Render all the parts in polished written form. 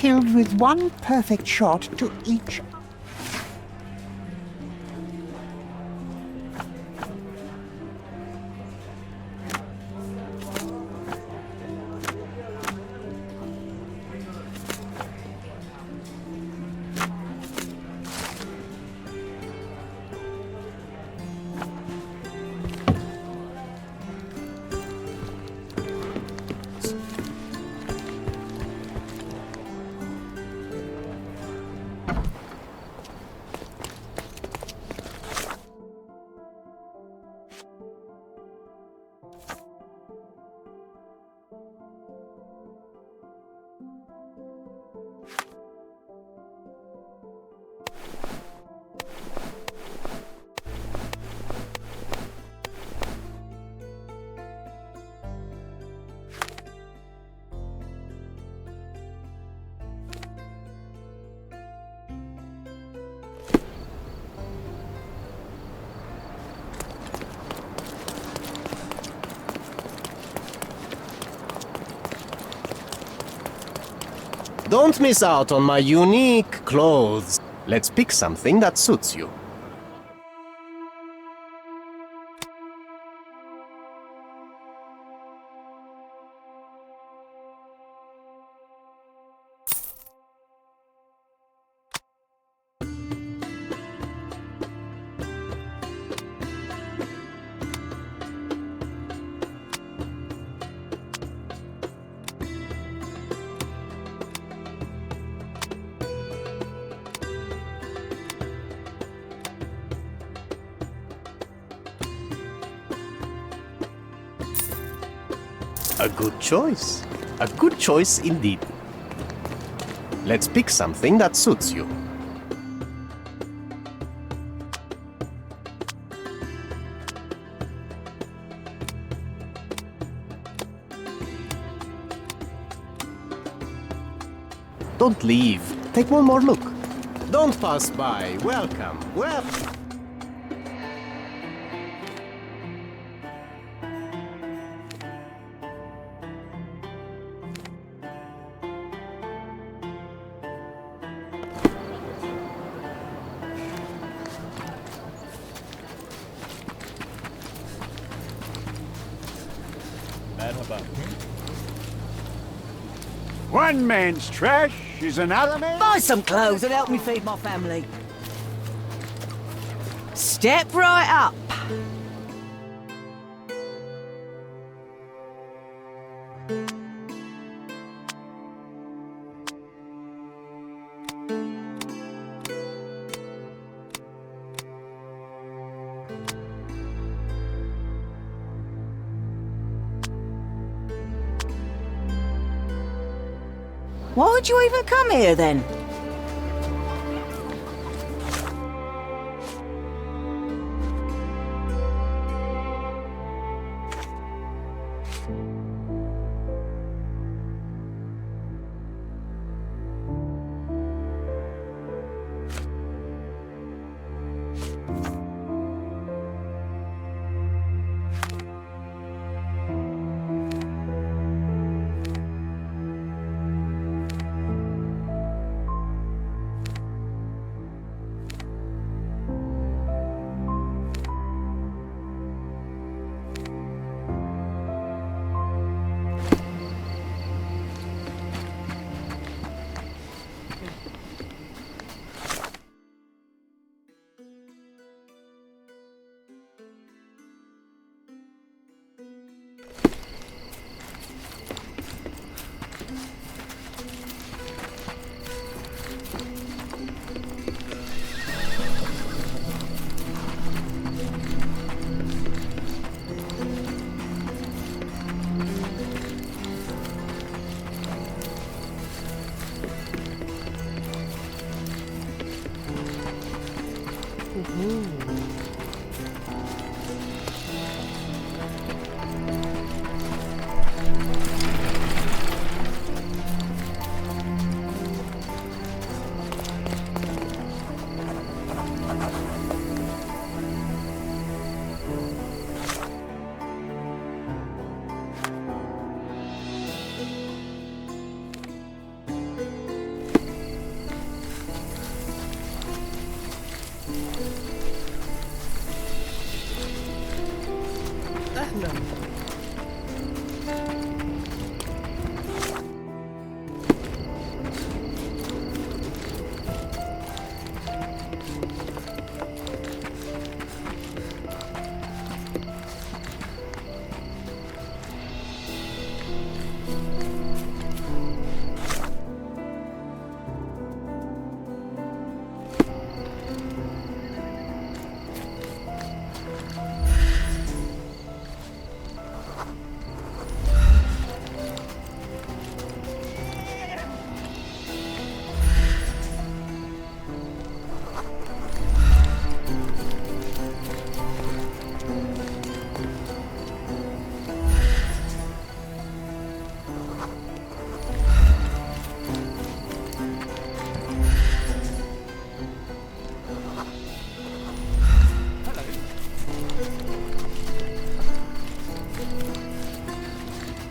killed with one perfect shot to each. Don't miss out on my unique clothes. Let's pick something that suits you. A good choice. A good choice indeed. Let's pick something that suits you. Don't leave. Take one more look. Don't pass by. Welcome. Welcome. One man's trash is another man's... Buy some clothes and help me feed my family. Step right up. Why would you even come here then?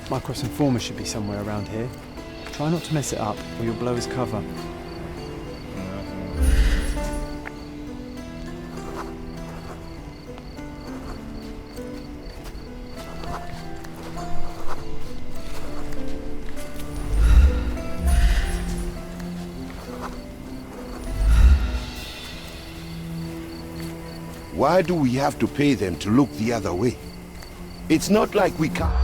My cross-informer should be somewhere around here. Try not to mess it up, or you'll blow his cover. Why do we have to pay them to look the other way? It's not like we can't.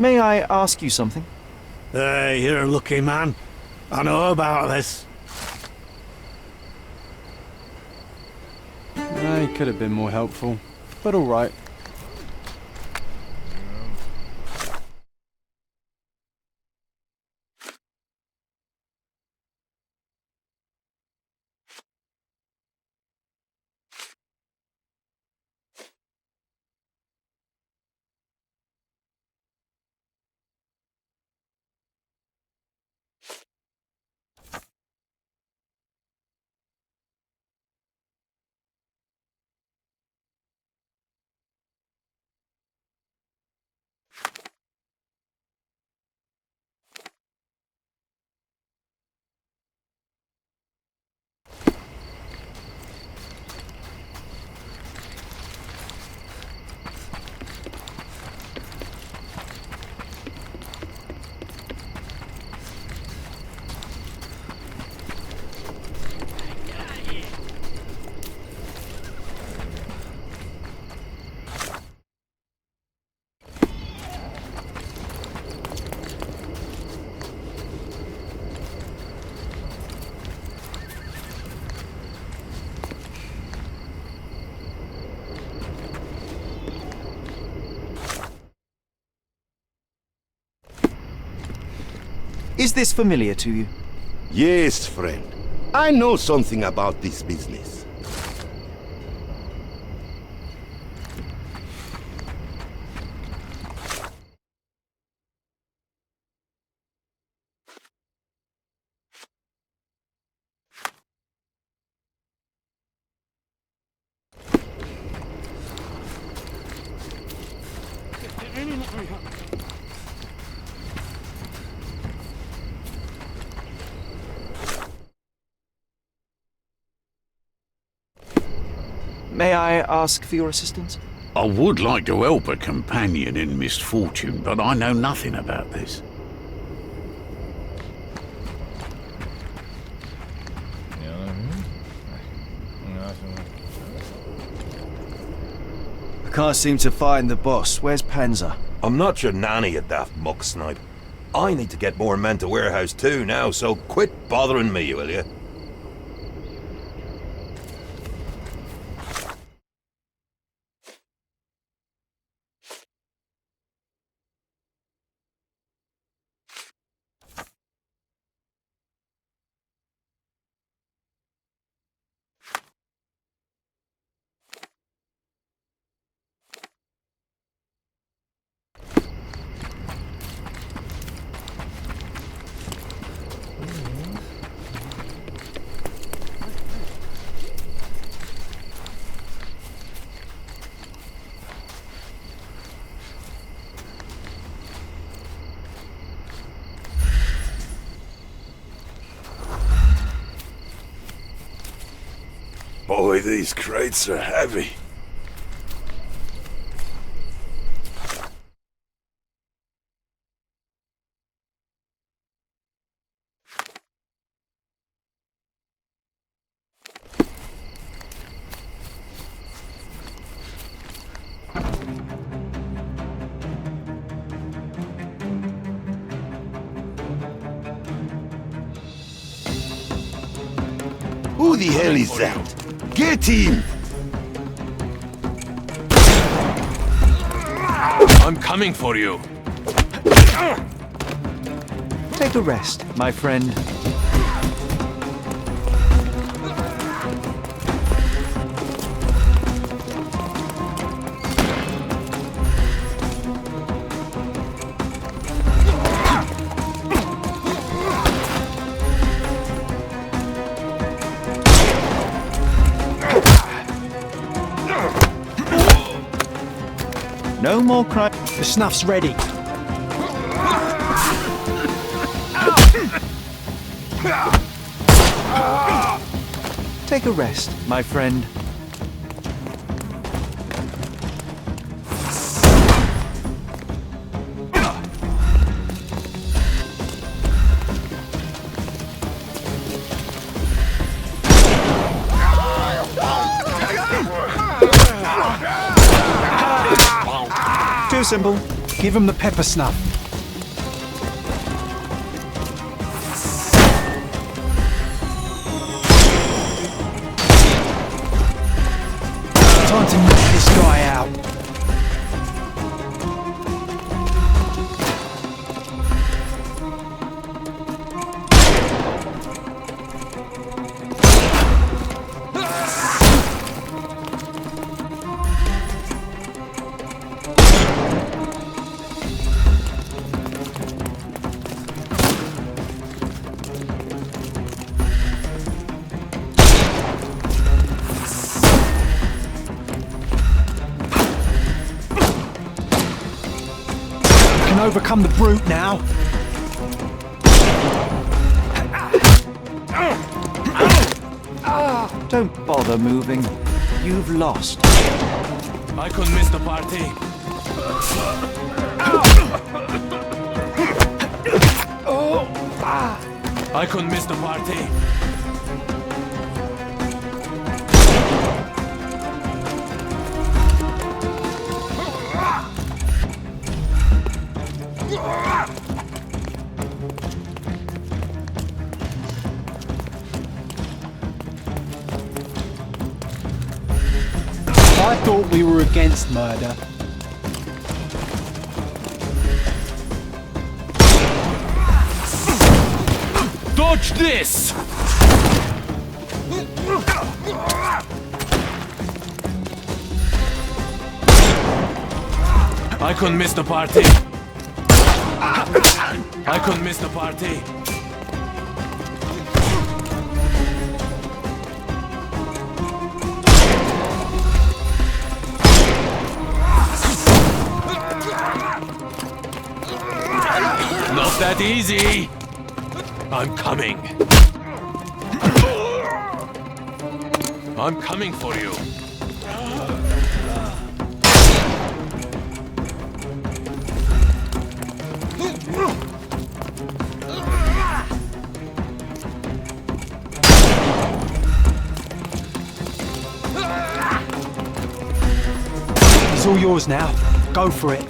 May I ask you something? Hey, you're a lucky man. I know about this. He could have been more helpful, but all right. Is this familiar to you? Yes, friend. I know something about this business. May I ask for your assistance? I would like to help a companion in misfortune, but I know nothing about this. I can't seem to find the boss. Where's Panzer? I'm not your nanny, you daft muck snipe. I need to get more men to warehouse too now, so quit bothering me, will you? Boy, these crates are heavy. Who the hell is that? Get him! I'm coming for you. Take a rest, my friend. No more crime. The snuff's ready. Take a rest, my friend. Too simple. Give him the pepper snuff. Time to knock this guy out. Overcome the brute now. Don't bother moving. You've lost. I could miss the party. I could miss the party. I thought we were against murder. Dodge this! I couldn't miss the party. I couldn't miss the party. Not that easy. I'm coming. I'm coming for you. He's all yours now. Go for it.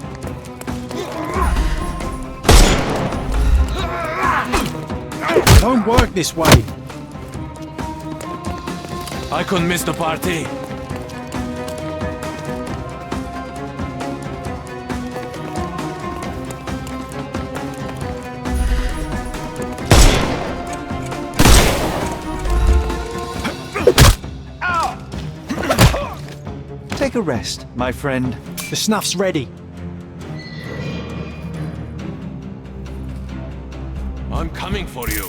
Don't work this way. I couldn't miss the party. Take a rest, my friend. The snuff's ready. I'm coming for you.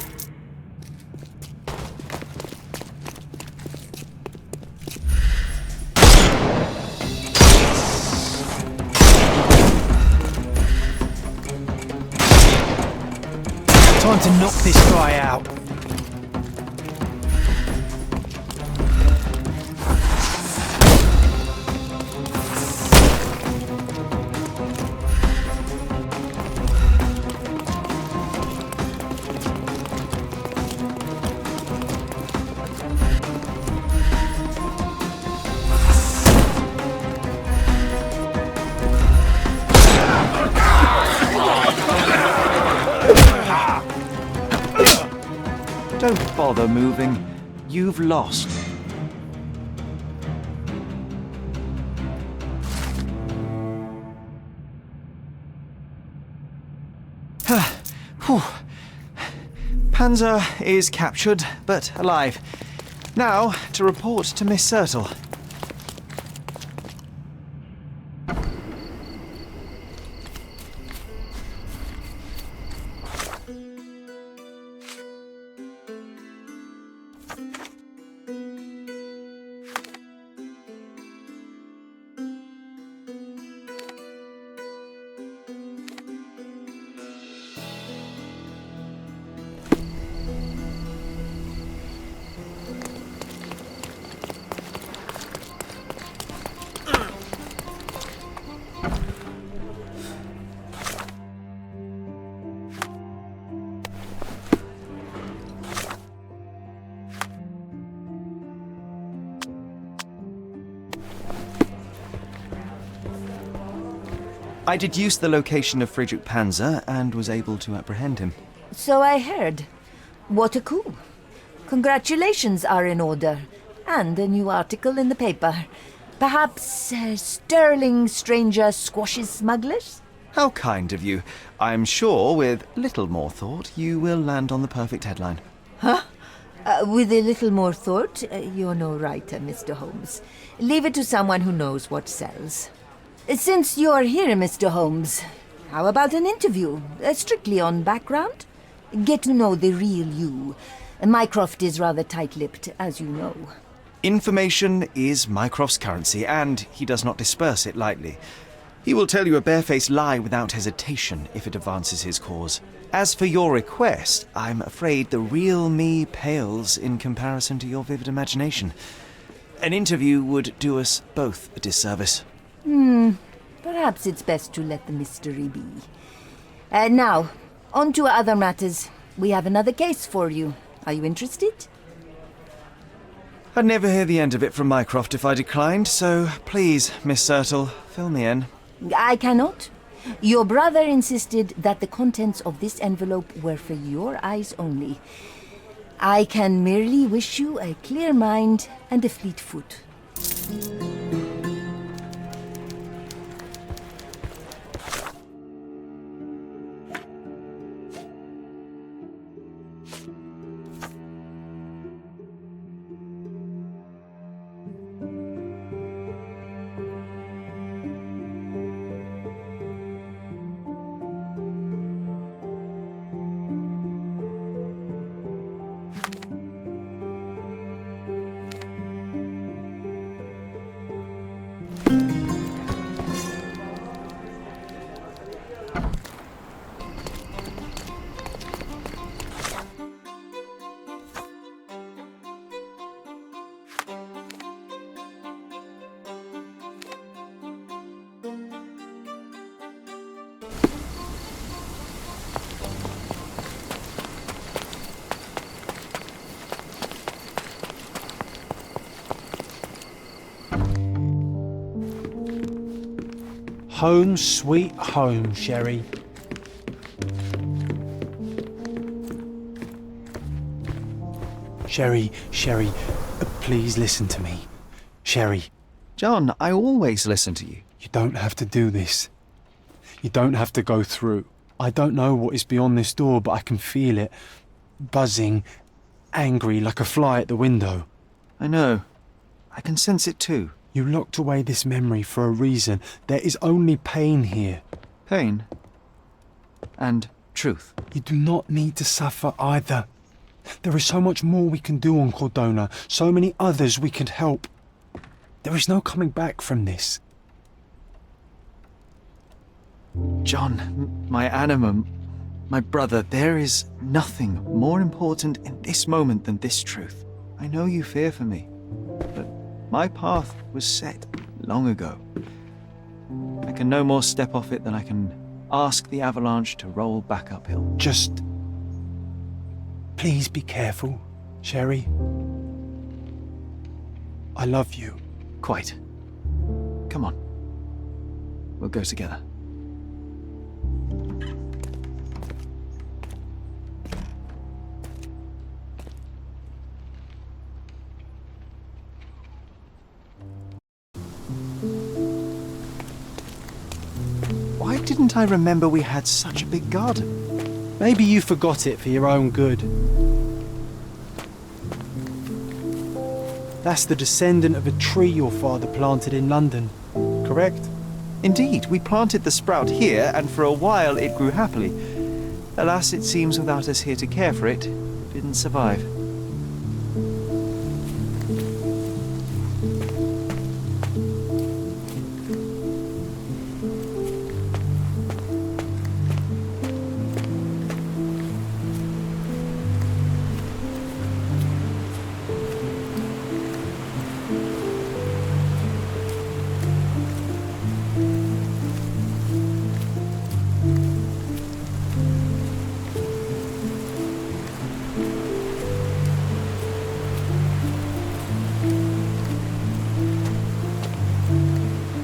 Time to knock this guy out. Don't bother moving. You've lost. Whew. Panzer is captured, but alive. Now, to report to Miss Sertle. I deduced the location of Friedrich Panzer and was able to apprehend him. So I heard. What a coup. Congratulations are in order. And a new article in the paper. Perhaps sterling stranger squashes smugglers? How kind of you. I'm sure with little more thought you will land on the perfect headline. Huh? With a little more thought, you're no writer, Mr. Holmes. Leave it to someone who knows what sells. Since you're here, Mr. Holmes, how about an interview? Strictly on background? Get to know the real you. Mycroft is rather tight-lipped, as you know. Information is Mycroft's currency, and he does not disperse it lightly. He will tell you a barefaced lie without hesitation if it advances his cause. As for your request, I'm afraid the real me pales in comparison to your vivid imagination. An interview would do us both a disservice. Perhaps it's best to let the mystery be. Now, on to other matters. We have another case for you. Are you interested? I'd never hear the end of it from Mycroft if I declined, so please, Miss Sertle, fill me in. I cannot. Your brother insisted that the contents of this envelope were for your eyes only. I can merely wish you a clear mind and a fleet foot. Home sweet home, Sherry. Sherry, please listen to me. Sherry. John, I always listen to you. You don't have to do this. You don't have to go through. I don't know what is beyond this door, but I can feel it. Buzzing, angry like a fly at the window. I know. I can sense it too. You locked away this memory for a reason. There is only pain here. Pain. And truth. You do not need to suffer either. There is so much more we can do on Cordona, so many others we could help. There is no coming back from this. John, my anima, my brother, there is nothing more important in this moment than this truth. I know you fear for me, but my path was set long ago. I can no more step off it than I can ask the avalanche to roll back uphill. Just please be careful, Sherry. I love you. Quite. Come on. We'll go together. Why didn't I remember we had such a big garden? Maybe you forgot it for your own good. That's the descendant of a tree your father planted in London, correct? Indeed, we planted the sprout here, and for a while it grew happily. Alas, it seems without us here to care for it, it didn't survive.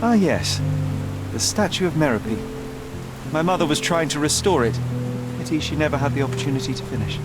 Ah, yes. The statue of Merope. My mother was trying to restore it. Pity she never had the opportunity to finish.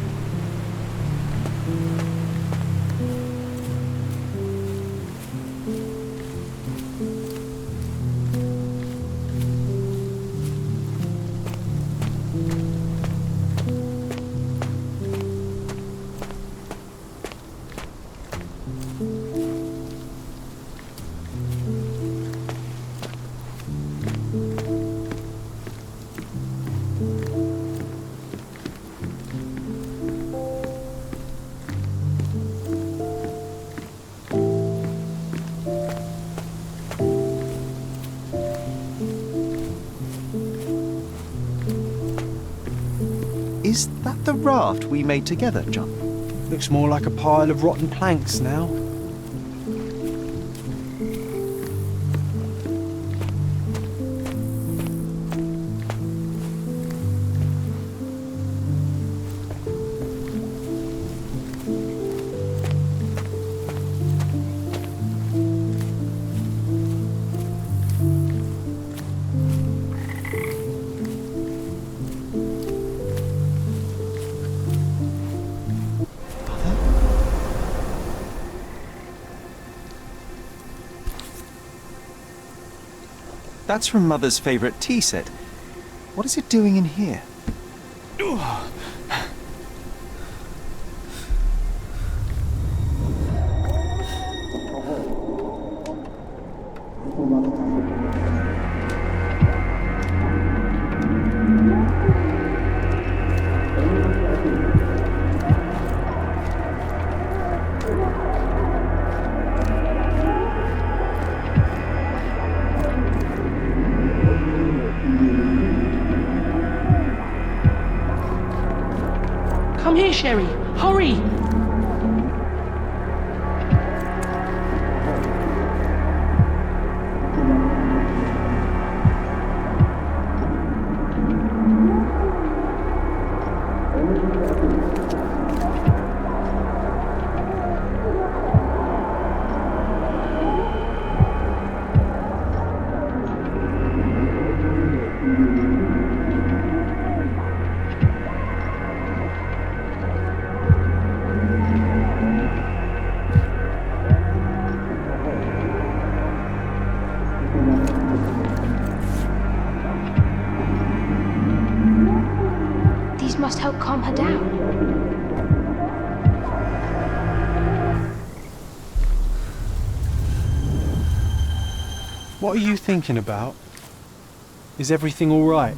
Is that the raft we made together, John? Looks more like a pile of rotten planks now. That's from Mother's favorite tea set. What is it doing in here? Come here, Sherry. Hurry! help calm her down. What are you thinking about? Is everything all right?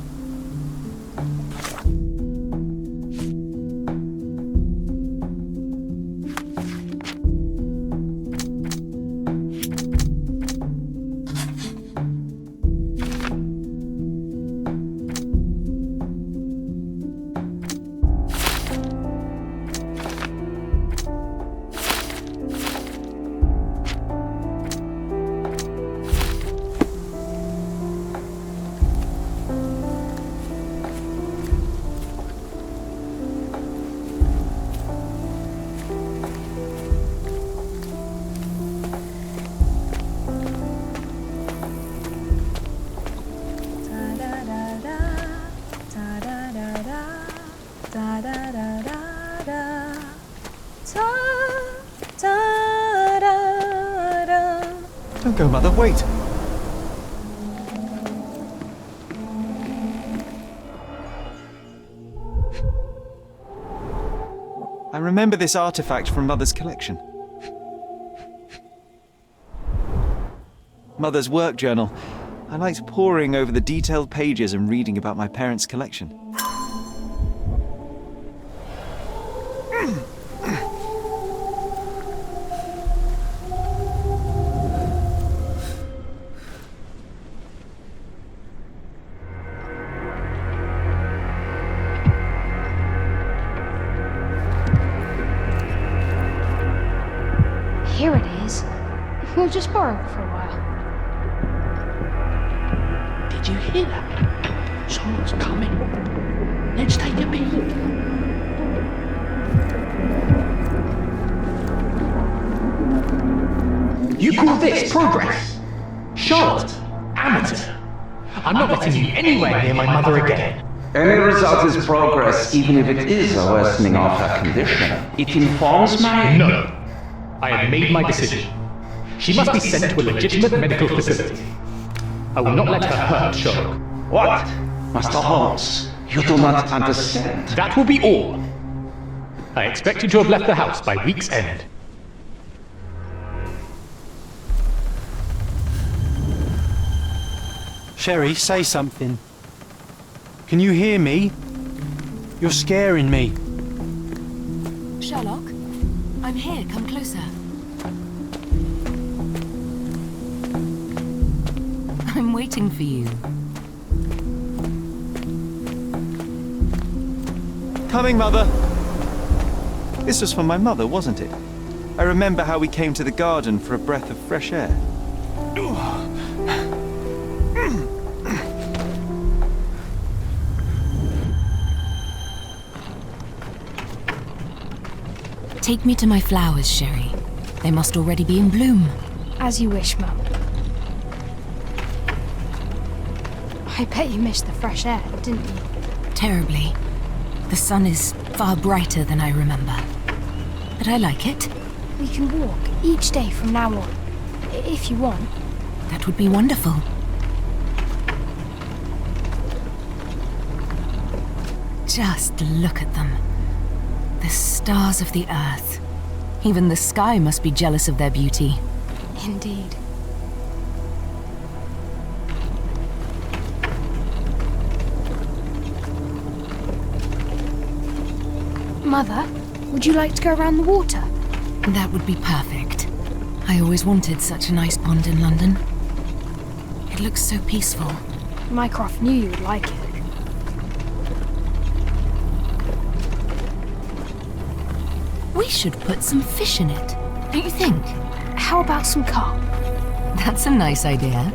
Don't go, Mother, wait! I remember this artifact from Mother's collection. Mother's work journal. I liked poring over the detailed pages and reading about my parents' collection. Here it is. We'll just borrow it for a while. Did you hear that? Someone's coming. Let's take a peek. You call this progress? Charlotte, amateur. I'm not letting you anywhere near my mother again. Any result is progress, even if it is a worsening of her condition. It informs my... No. I have made my decision. She must be sent to a legitimate medical facility. I will not let her hurt Sherlock. What? Master Holmes, you do not understand. That will be all. I expect you to have left the house by week's end. Sherry, say something. Can you hear me? You're scaring me. Sherlock, I'm here. Come closer. I'm waiting for you. Coming, Mother! This was for my mother, wasn't it? I remember how we came to the garden for a breath of fresh air. Take me to my flowers, Sherry. They must already be in bloom. As you wish, Mum. I bet you missed the fresh air, didn't you? Terribly. The sun is far brighter than I remember. But I like it. We can walk each day from now on, if you want. That would be wonderful. Just look at them. The stars of the earth. Even the sky must be jealous of their beauty. Indeed. Mother, would you like to go around the water? That would be perfect. I always wanted such a nice pond in London. It looks so peaceful. Mycroft knew you would like it. We should put some fish in it, don't you think? How about some carp? That's a nice idea.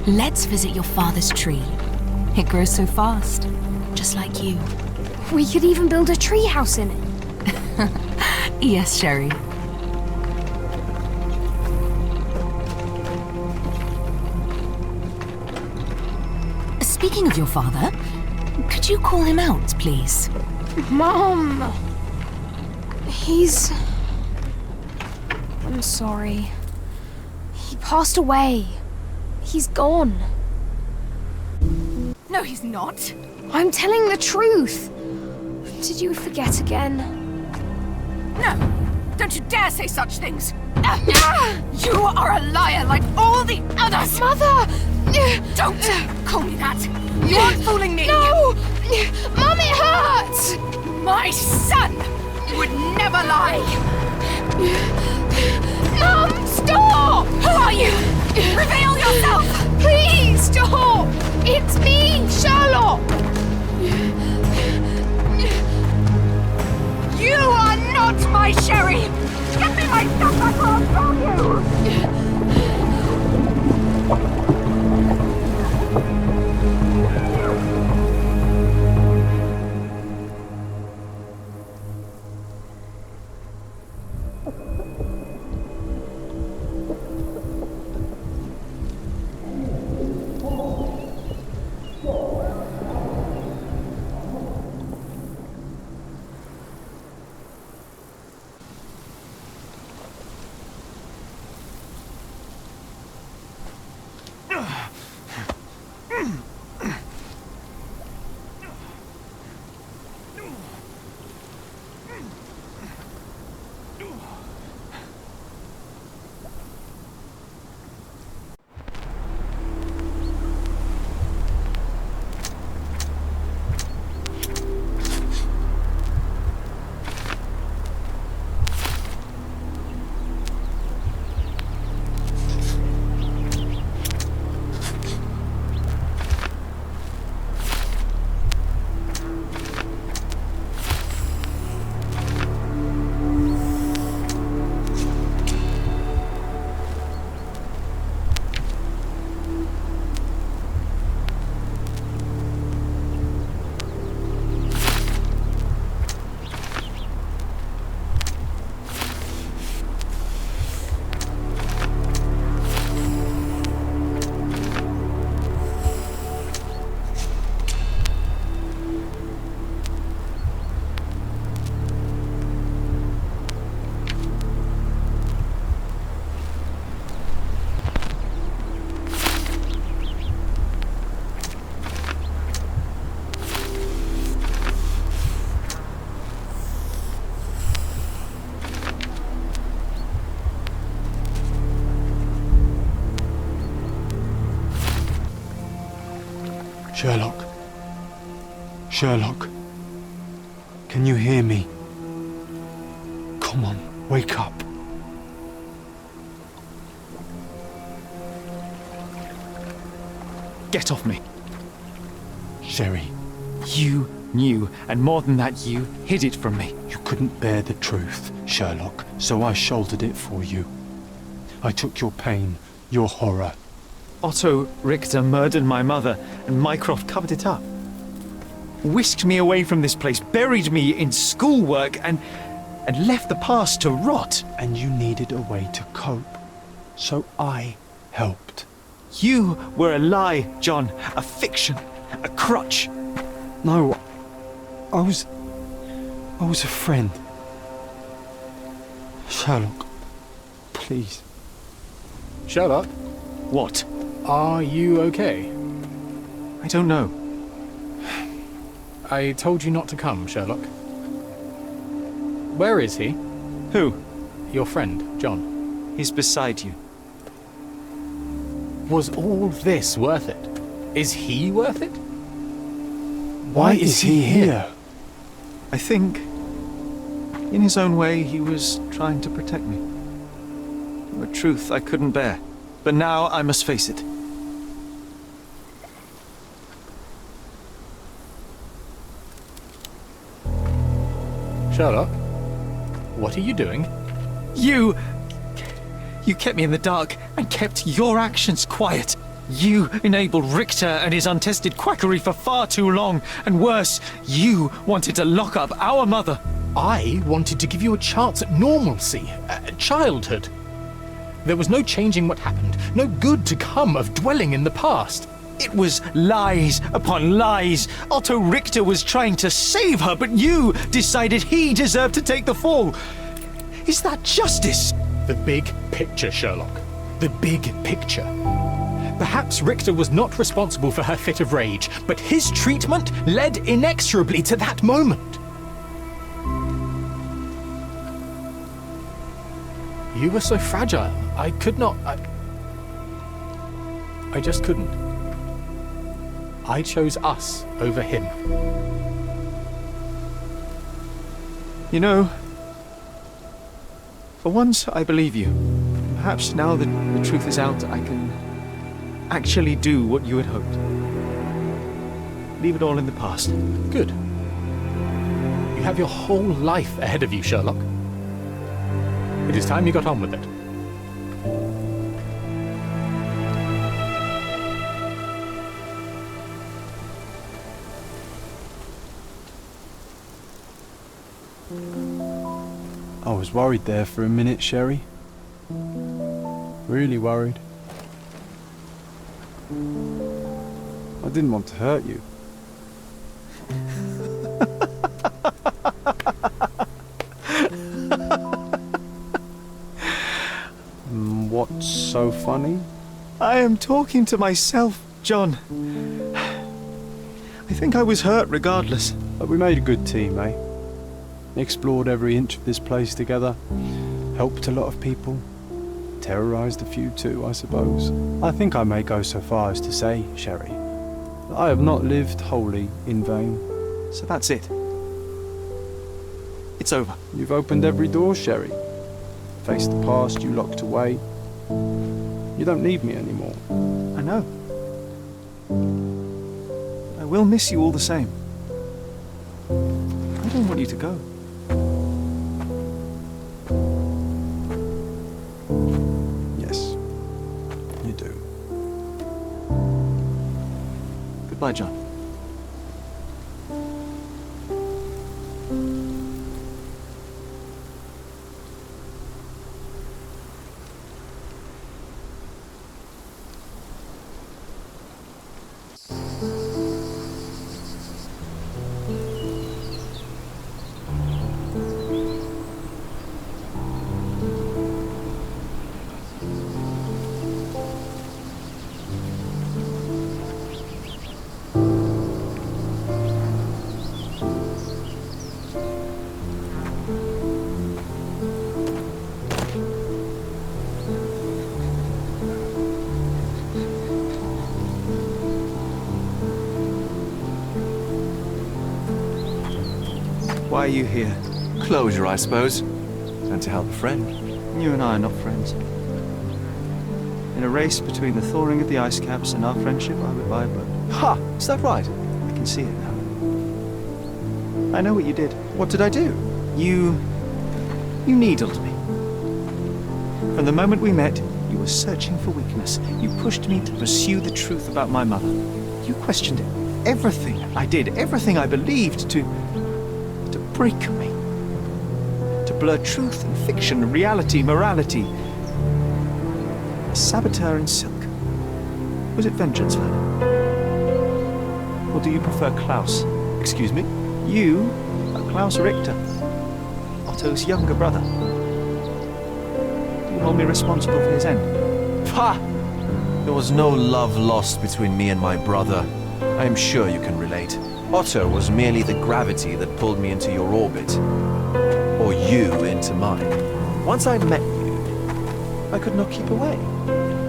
Let's visit your father's tree. It grows so fast, just like you. We could even build a tree house in it. Yes, Sherry. Speaking of your father, could you call him out, please? Mom! He's... I'm sorry. He passed away. He's gone. No, he's not. I'm telling the truth. Did you forget again? No! Don't you dare say such things! You are a liar like all the others! Mother! Don't call me that! You aren't fooling me! No! Mum, it hurts! My son would never lie! Mum, stop! Who are you? Reveal yourself! Please, stop! It's me, Sherlock! You are not my Sherry! Get me my stuff back or I'll throw you! Sherlock. Sherlock. Can you hear me? Come on, wake up. Get off me. Sherry. You knew, and more than that, you hid it from me. You couldn't bear the truth, Sherlock, so I shouldered it for you. I took your pain, your horror. Otto Richter murdered my mother, and Mycroft covered it up. Whisked me away from this place, buried me in schoolwork, and left the past to rot. And you needed a way to cope, so I helped. You were a lie, John, a fiction, a crutch. No, I was a friend. Sherlock, please. Sherlock? What? Are you okay? I don't know. I told you not to come, Sherlock. Where is he? Who? Your friend, John. He's beside you. Was all this worth it? Is he worth it? Why is he here? I think, in his own way, he was trying to protect me. A truth I couldn't bear. But now I must face it. Sherlock, what are you doing? You kept me in the dark and kept your actions quiet. You enabled Richter and his untested quackery for far too long. And worse, you wanted to lock up our mother. I wanted to give you a chance at normalcy, childhood. There was no changing what happened, no good to come of dwelling in the past. It was lies upon lies. Otto Richter was trying to save her, but you decided he deserved to take the fall. Is that justice? The big picture, Sherlock. The big picture. Perhaps Richter was not responsible for her fit of rage, but his treatment led inexorably to that moment. You were so fragile. I could not... I just couldn't. I chose us over him. You know, for once I believe you. Perhaps now that the truth is out, I can actually do what you had hoped. Leave it all in the past. Good. You have your whole life ahead of you, Sherlock. It is time you got on with it. I was worried there for a minute, Sherry. Really worried. I didn't want to hurt you. What's so funny? I am talking to myself, John. I think I was hurt regardless. But we made a good team, eh? Explored every inch of this place together. Helped a lot of people. Terrorized a few too, I suppose. I think I may go so far as to say, Sherry, that I have not lived wholly in vain. So that's it. It's over. You've opened every door, Sherry. Faced the past you locked away. You don't need me anymore. I know. I will miss you all the same. I don't want you to go. Yes, you do. Goodbye, John. Why are you here? Closure, I suppose. And to help a friend. You and I are not friends. In a race between the thawing of the ice caps and our friendship, I would buy a boat. Ha! Is that right? I can see it now. I know what you did. What did I do? You needled me. From the moment we met, you were searching for weakness. You pushed me to pursue the truth about my mother. You questioned everything I did, everything I believed, to break me. To blur truth and fiction, reality, morality. A saboteur in silk. Was it vengeance, lad? Or do you prefer Klaus? Excuse me? You are Klaus Richter, Otto's younger brother. Do you hold me responsible for his end? Ha! There was no love lost between me and my brother. I am sure you can relate. Otto was merely the gravity that pulled me into your orbit. Or you into mine. Once I met you, I could not keep away.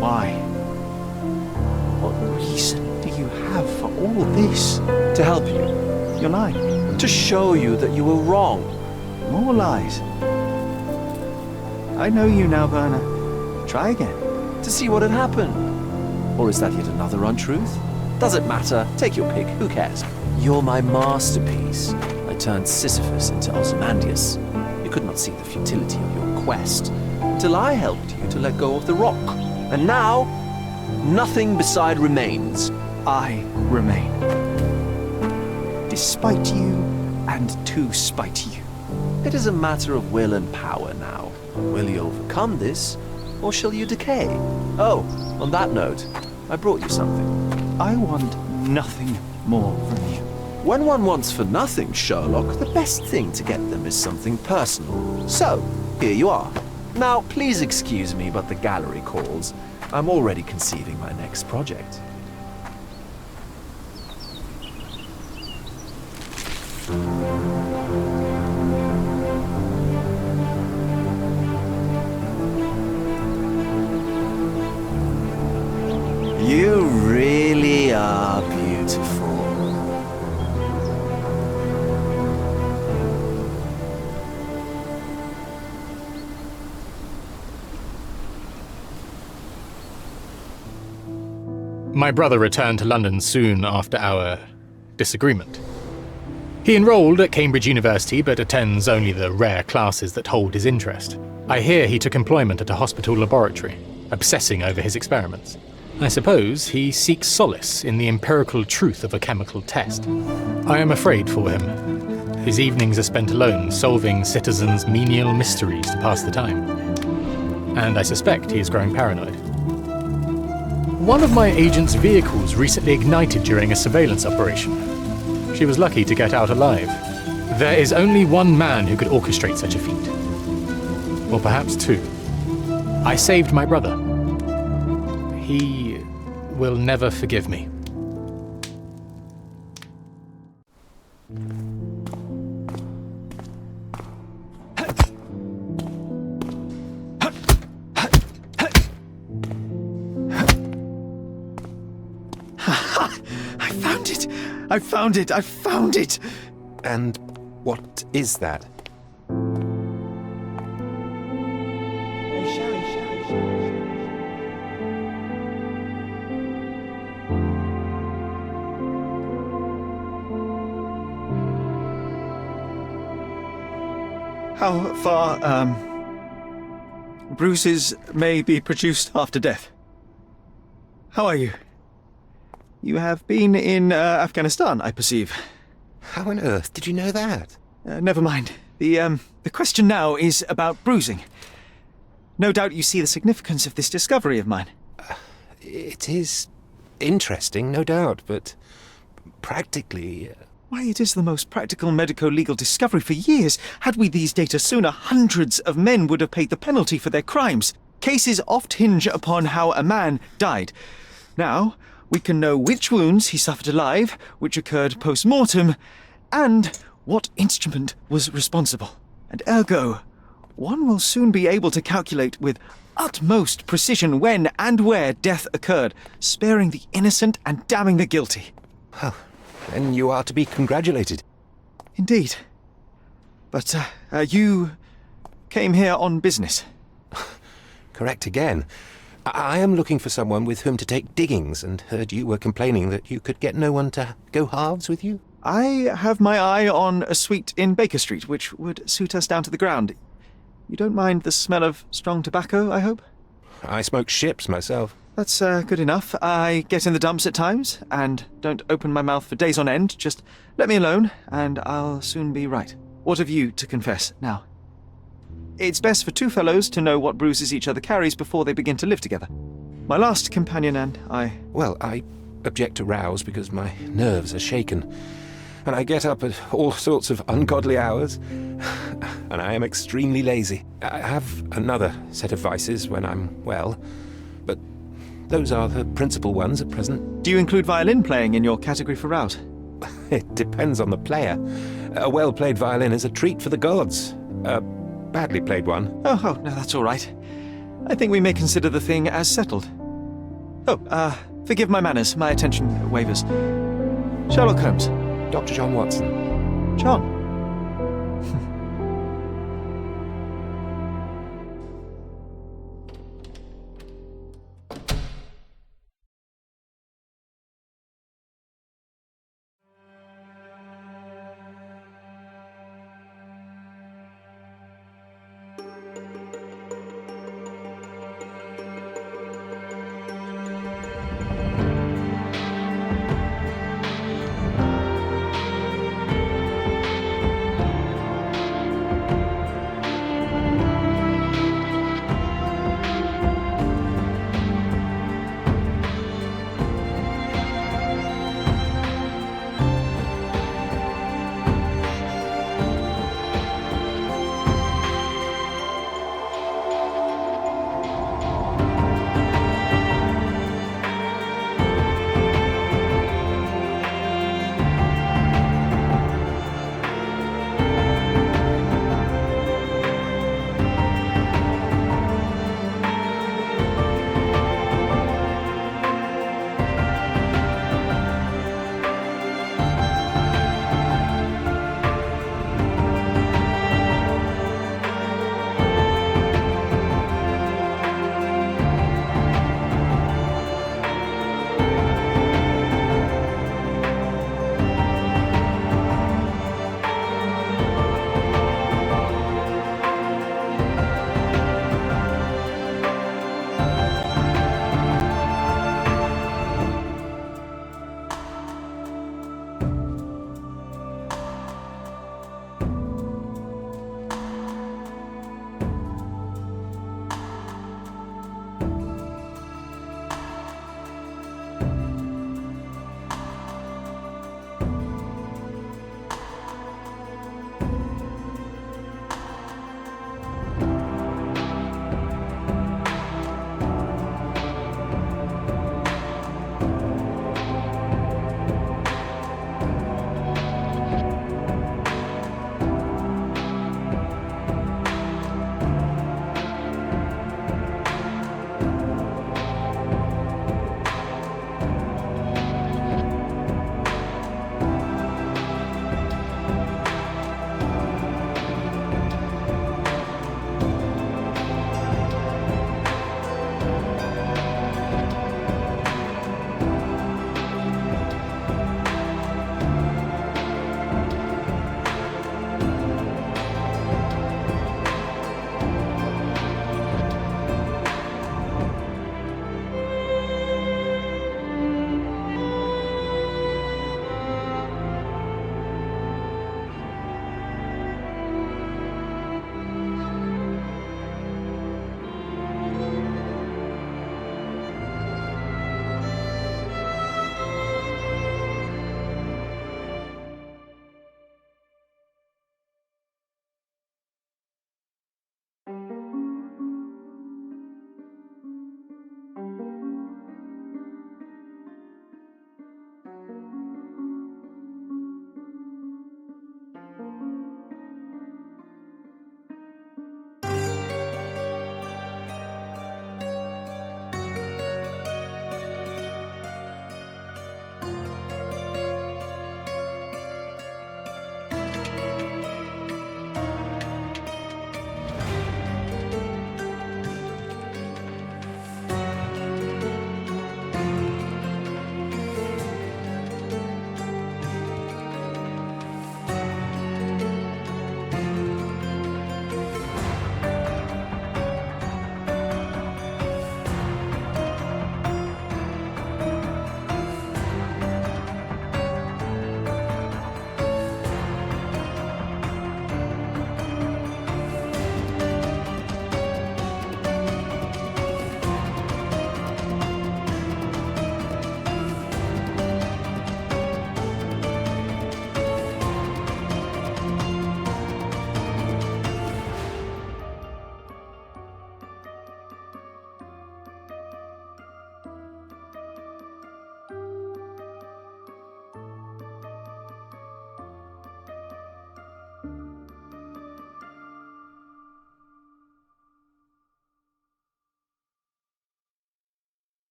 Why? What reason do you have for all this? To help you. You're lying. To show you that you were wrong. More lies. I know you now, Werner. Try again. To see what had happened. Or is that yet another untruth? Doesn't matter. Take your pick. Who cares? You're my masterpiece. I turned Sisyphus into Ozymandias. You could not see the futility of your quest until I helped you to let go of the rock. And now, nothing beside remains. I remain. Despite you and to spite you. It is a matter of will and power now. Will you overcome this, or shall you decay? Oh, on that note, I brought you something. I want nothing more from you. When one wants for nothing, Sherlock, the best thing to get them is something personal. So, here you are. Now, please excuse me, but the gallery calls. I'm already conceiving my next project. You really are beautiful. My brother returned to London soon after our disagreement. He enrolled at Cambridge University but attends only the rare classes that hold his interest. I hear he took employment at a hospital laboratory, obsessing over his experiments. I suppose he seeks solace in the empirical truth of a chemical test. I am afraid for him. His evenings are spent alone, solving citizens' menial mysteries to pass the time. And I suspect he is growing paranoid. One of my agent's vehicles recently ignited during a surveillance operation. She was lucky to get out alive. There is only one man who could orchestrate such a feat. Or perhaps two. I saved my brother. He will never forgive me. I found it! And what is that? How far, bruises may be produced after death? How are you? You have been in Afghanistan, I perceive. How on earth did you know that? Never mind. The question now is about bruising. No doubt you see the significance of this discovery of mine. It is interesting, no doubt, but practically... Why, it is the most practical medico-legal discovery for years. Had we these data sooner, hundreds of men would have paid the penalty for their crimes. Cases oft hinge upon how a man died. Now, we can know which wounds he suffered alive, which occurred post-mortem, and what instrument was responsible. And ergo, one will soon be able to calculate with utmost precision when and where death occurred, sparing the innocent and damning the guilty. Well, then you are to be congratulated. Indeed. But, you came here on business. Correct again. I am looking for someone with whom to take diggings, and heard you were complaining that you could get no one to go halves with you. I have my eye on a suite in Baker Street, which would suit us down to the ground. You don't mind the smell of strong tobacco, I hope? I smoke ships myself. That's good enough. I get in the dumps at times, and don't open my mouth for days on end. Just let me alone, and I'll soon be right. What have you to confess now? It's best for two fellows to know what bruises each other carries before they begin to live together. My last companion and I... Well, I object to rows because my nerves are shaken, and I get up at all sorts of ungodly hours, and I am extremely lazy. I have another set of vices when I'm well, but those are the principal ones at present. Do you include violin playing in your category for rout? It depends on the player. A well-played violin is a treat for the gods. A badly played one... Oh, no, that's all right. I think we may consider the thing as settled. Oh, forgive my manners. My attention wavers. Sherlock Holmes. Dr. John Watson. John.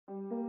you.